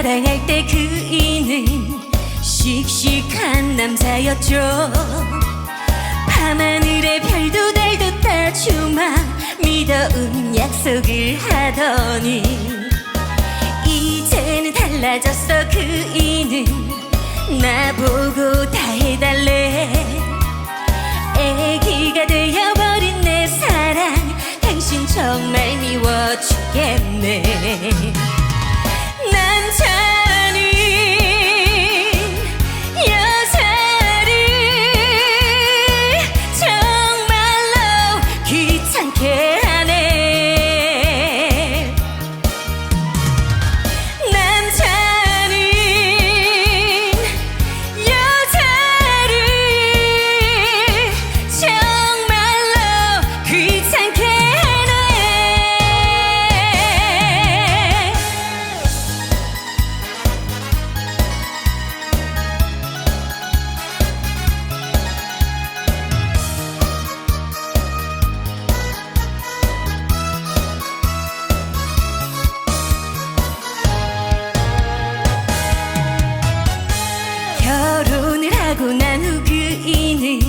사랑할 때 그이는 씩씩한 남자였죠. 밤하늘의 별도 달도 따주마 믿어온 약속을 하더니 이제는 달라졌어. 그이는 나보고 다 해달래. 애기가 되어버린 내 사랑 당신 정말 미워 죽겠네. 남자는 여자를 정말로 귀찮게 하네. 남자는 여자를 정말로 귀찮게 하네. 결혼을 하고 난 후 그이는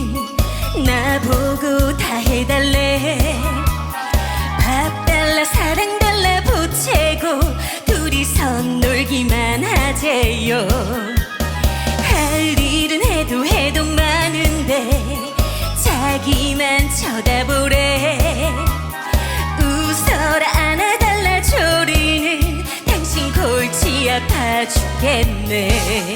나보고 다 해달래. 밥 달라 사랑 달라 보채고 둘이서 놀기만 하재요. 할 일은 해도 많은데 자기만 쳐다보래. 웃어라 안아달라 조리는 당신 골치 아파 죽겠네.